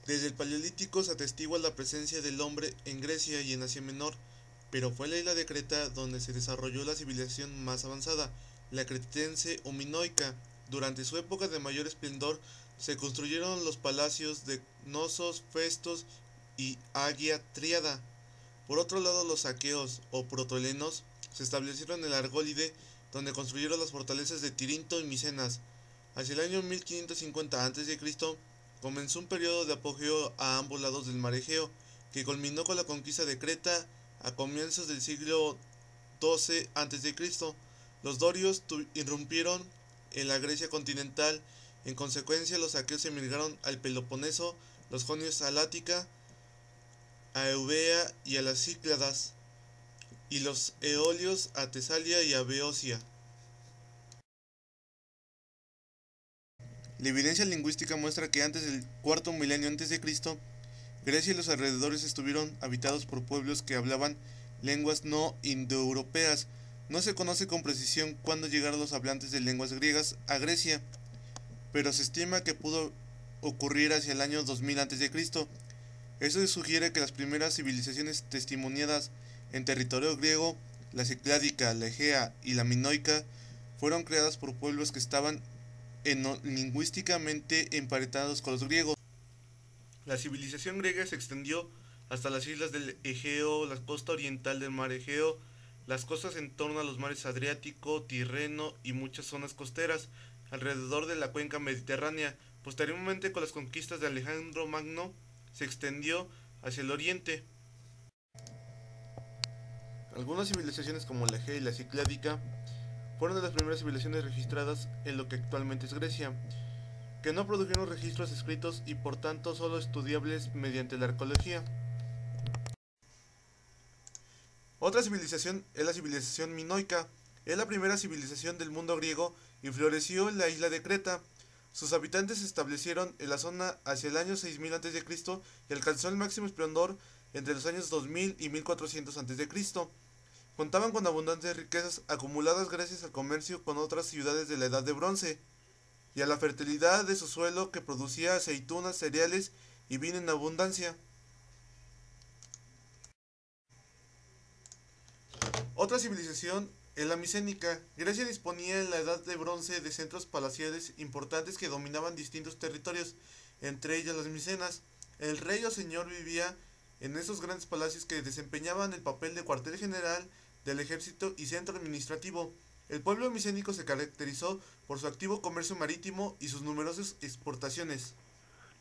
Desde el Paleolítico se atestigua la presencia del hombre en Grecia y en Asia Menor, pero fue la isla de Creta donde se desarrolló la civilización más avanzada, la cretense o minoica. Durante su época de mayor esplendor se construyeron los palacios de Knossos, Festos y Hagia Tríada. Por otro lado, los aqueos o protohelenos se establecieron en el Argólide, donde construyeron las fortalezas de Tirinto y Micenas. Hacia el año 1550 a.C. comenzó un periodo de apogeo a ambos lados del mar Egeo, que culminó con la conquista de Creta a comienzos del siglo XII a.C. Los dorios irrumpieron en la Grecia continental. En consecuencia, los aqueos emigraron al Peloponeso, los jonios a Lática, a Eubea y a las Cícladas, y los eolios a Tesalia y a Beocia. La evidencia lingüística muestra que antes del cuarto milenio antes de Cristo, Grecia y los alrededores estuvieron habitados por pueblos que hablaban lenguas no indoeuropeas. No se conoce con precisión cuándo llegaron los hablantes de lenguas griegas a Grecia, pero se estima que pudo ocurrir hacia el año 2000 a.C. Eso sugiere que las primeras civilizaciones testimoniadas en territorio griego, la cicládica, la egea y la minoica, fueron creadas por pueblos que estaban lingüísticamente emparentados con los griegos. La civilización griega se extendió hasta las islas del Egeo, la costa oriental del mar Egeo, las costas en torno a los mares Adriático, Tirreno y muchas zonas costeras alrededor de la cuenca mediterránea. Posteriormente, con las conquistas de Alejandro Magno, se extendió hacia el oriente. Algunas civilizaciones como la Egea y la Cicládica fueron de las primeras civilizaciones registradas en lo que actualmente es Grecia, que no produjeron registros escritos y por tanto solo estudiables mediante la arqueología. Otra civilización es la civilización minoica. Es la primera civilización del mundo griego y floreció en la isla de Creta. Sus habitantes se establecieron en la zona hacia el año 6000 a.C. y alcanzó el máximo esplendor entre los años 2000 y 1400 a.C. Contaban con abundantes riquezas acumuladas gracias al comercio con otras ciudades de la Edad de Bronce y a la fertilidad de su suelo que producía aceitunas, cereales y vino en abundancia. Otra civilización es la micénica. Grecia disponía en la Edad de Bronce de centros palaciales importantes que dominaban distintos territorios, entre ellas las Micenas. El rey o señor vivía en esos grandes palacios que desempeñaban el papel de cuartel general del ejército y centro administrativo. El pueblo micénico se caracterizó por su activo comercio marítimo y sus numerosas exportaciones.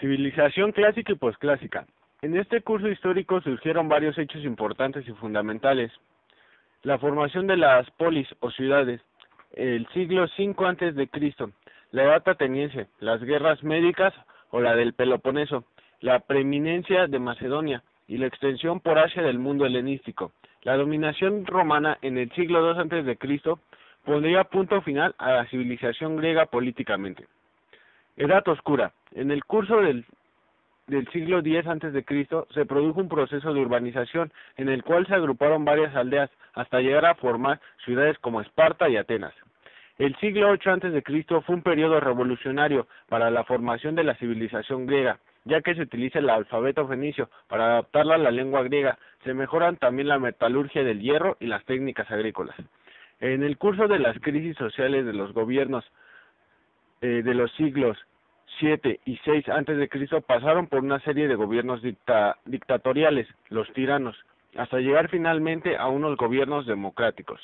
Civilización clásica y posclásica. En este curso histórico surgieron varios hechos importantes y fundamentales. La formación de las polis o ciudades, el siglo V antes de Cristo, la edad ateniense, las guerras médicas o la del Peloponeso, la preeminencia de Macedonia y la extensión por Asia del mundo helenístico. La dominación romana en el siglo II antes de Cristo pondría punto final a la civilización griega políticamente. Edad oscura. En el curso del siglo X antes de Cristo se produjo un proceso de urbanización en el cual se agruparon varias aldeas hasta llegar a formar ciudades como Esparta y Atenas. El siglo VIII antes de Cristo fue un periodo revolucionario para la formación de la civilización griega, ya que se utiliza el alfabeto fenicio para adaptarla a la lengua griega. Se mejoran también la metalurgia del hierro y las técnicas agrícolas. En el curso de las crisis sociales de los gobiernos de los siglos 7 y 6 antes de Cristo pasaron por una serie de gobiernos dictatoriales, los tiranos, hasta llegar finalmente a unos gobiernos democráticos.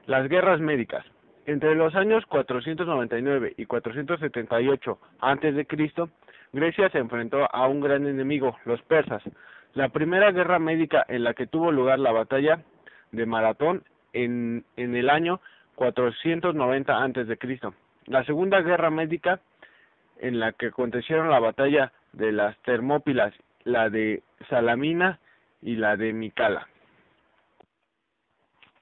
Las guerras médicas. Entre los años 499 y 478 antes de Cristo, Grecia se enfrentó a un gran enemigo, los persas. La primera guerra médica en la que tuvo lugar la batalla de Maratón en el año 490 antes de Cristo. La segunda guerra médica en la que acontecieron la batalla de las Termópilas, la de Salamina y la de Micala.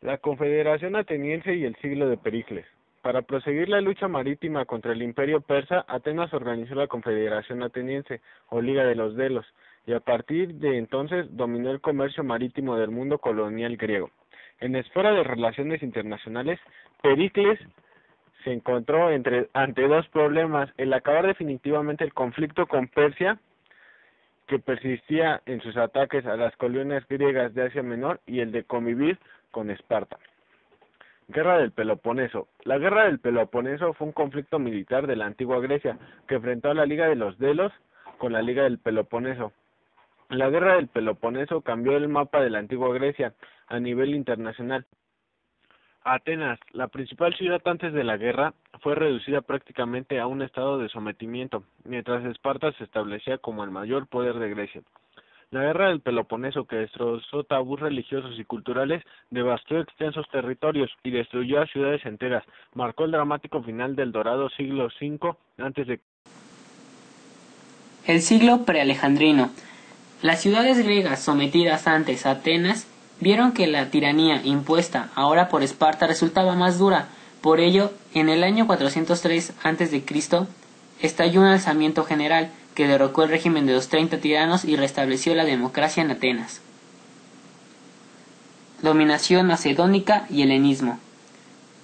La Confederación Ateniense y el siglo de Pericles. Para proseguir la lucha marítima contra el imperio persa, Atenas organizó la Confederación Ateniense, o Liga de los Delos, y a partir de entonces dominó el comercio marítimo del mundo colonial griego. En la esfera de relaciones internacionales, Pericles se encontró ante dos problemas: el acabar definitivamente el conflicto con Persia que persistía en sus ataques a las colonias griegas de Asia Menor y el de convivir con Esparta. Guerra del Peloponeso. La Guerra del Peloponeso fue un conflicto militar de la antigua Grecia que enfrentó a la Liga de los Delos con la Liga del Peloponeso. La Guerra del Peloponeso cambió el mapa de la antigua Grecia a nivel internacional. Atenas, la principal ciudad antes de la guerra, fue reducida prácticamente a un estado de sometimiento, mientras Esparta se establecía como el mayor poder de Grecia. La Guerra del Peloponeso, que destrozó tabús religiosos y culturales, devastó extensos territorios y destruyó a ciudades enteras. Marcó el dramático final del dorado siglo V a.C. El siglo prealejandrino. Las ciudades griegas sometidas antes a Atenas vieron que la tiranía impuesta ahora por Esparta resultaba más dura. Por ello, en el año 403 a.C., estalló un alzamiento general que derrocó el régimen de los 30 tiranos y restableció la democracia en Atenas. Dominación macedónica y helenismo.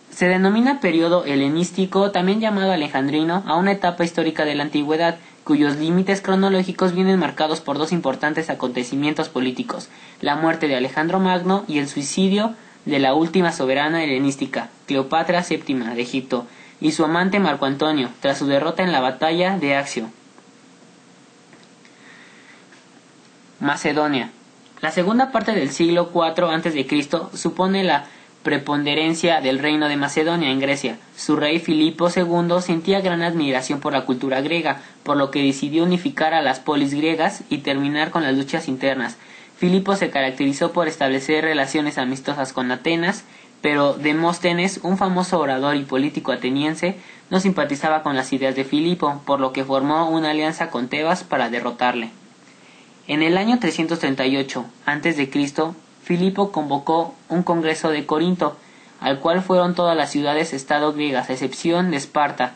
Se denomina periodo helenístico, también llamado alejandrino, a una etapa histórica de la antigüedad, cuyos límites cronológicos vienen marcados por dos importantes acontecimientos políticos: la muerte de Alejandro Magno y el suicidio de la última soberana helenística, Cleopatra VII de Egipto, y su amante Marco Antonio, tras su derrota en la batalla de Accio. Macedonia. La segunda parte del siglo IV a.C. supone la preponderancia del reino de Macedonia en Grecia. Su rey Filipo II sentía gran admiración por la cultura griega, por lo que decidió unificar a las polis griegas y terminar con las luchas internas. Filipo se caracterizó por establecer relaciones amistosas con Atenas, pero Demóstenes, un famoso orador y político ateniense, no simpatizaba con las ideas de Filipo, por lo que formó una alianza con Tebas para derrotarle. En el año 338 a.C., Filipo convocó un congreso de Corinto, al cual fueron todas las ciudades-estado griegas, a excepción de Esparta.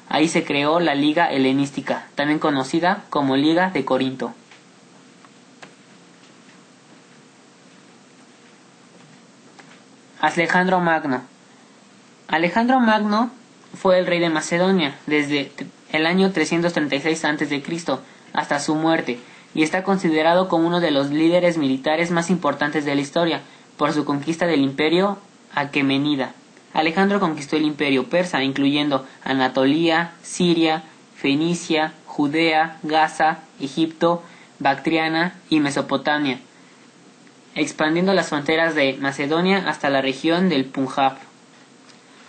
Ahí se creó la Liga Helenística, también conocida como Liga de Corinto. Alejandro Magno. Alejandro Magno fue el rey de Macedonia desde el año 336 a.C. hasta su muerte, y está considerado como uno de los líderes militares más importantes de la historia, por su conquista del imperio aquemenida. Alejandro conquistó el imperio persa, incluyendo Anatolia, Siria, Fenicia, Judea, Gaza, Egipto, Bactriana y Mesopotamia, expandiendo las fronteras de Macedonia hasta la región del Punjab.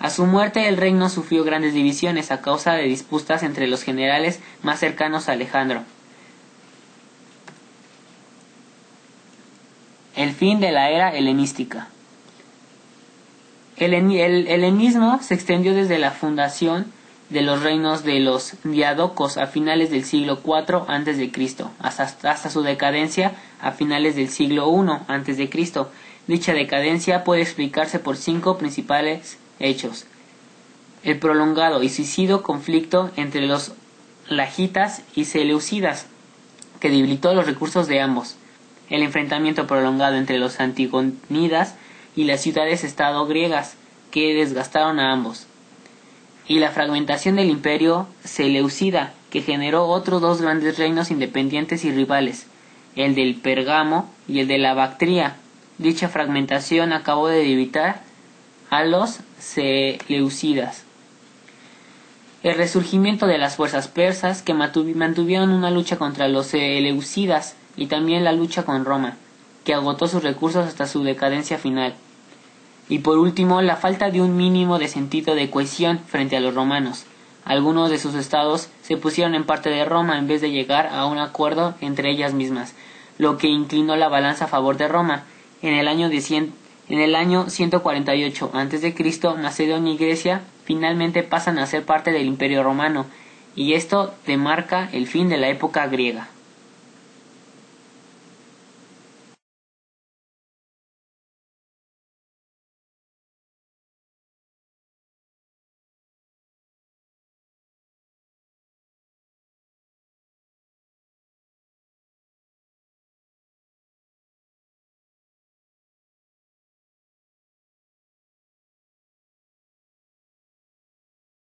A su muerte el reino sufrió grandes divisiones a causa de disputas entre los generales más cercanos a Alejandro. El fin de la era helenística. El helenismo se extendió desde la fundación de los reinos de los diádocos a finales del siglo IV a.C. hasta su decadencia a finales del siglo I a.C. Dicha decadencia puede explicarse por 5 principales hechos: el prolongado y suicida conflicto entre los lagitas y seleucidas, que debilitó los recursos de ambos; el enfrentamiento prolongado entre los antigonidas y las ciudades-estado griegas, que desgastaron a ambos; y la fragmentación del imperio seleucida, que generó otros dos grandes reinos independientes y rivales, el del Pérgamo y el de la Bactria. Dicha fragmentación acabó de debilitar a los seleucidas. El resurgimiento de las fuerzas persas, que mantuvieron una lucha contra los seleucidas, y también la lucha con Roma, que agotó sus recursos hasta su decadencia final. Y por último, la falta de un mínimo de sentido de cohesión frente a los romanos. Algunos de sus estados se pusieron en parte de Roma en vez de llegar a un acuerdo entre ellas mismas, lo que inclinó la balanza a favor de Roma. En el año 148 a.C., Macedonia y Grecia finalmente pasan a ser parte del Imperio Romano, y esto demarca el fin de la época griega.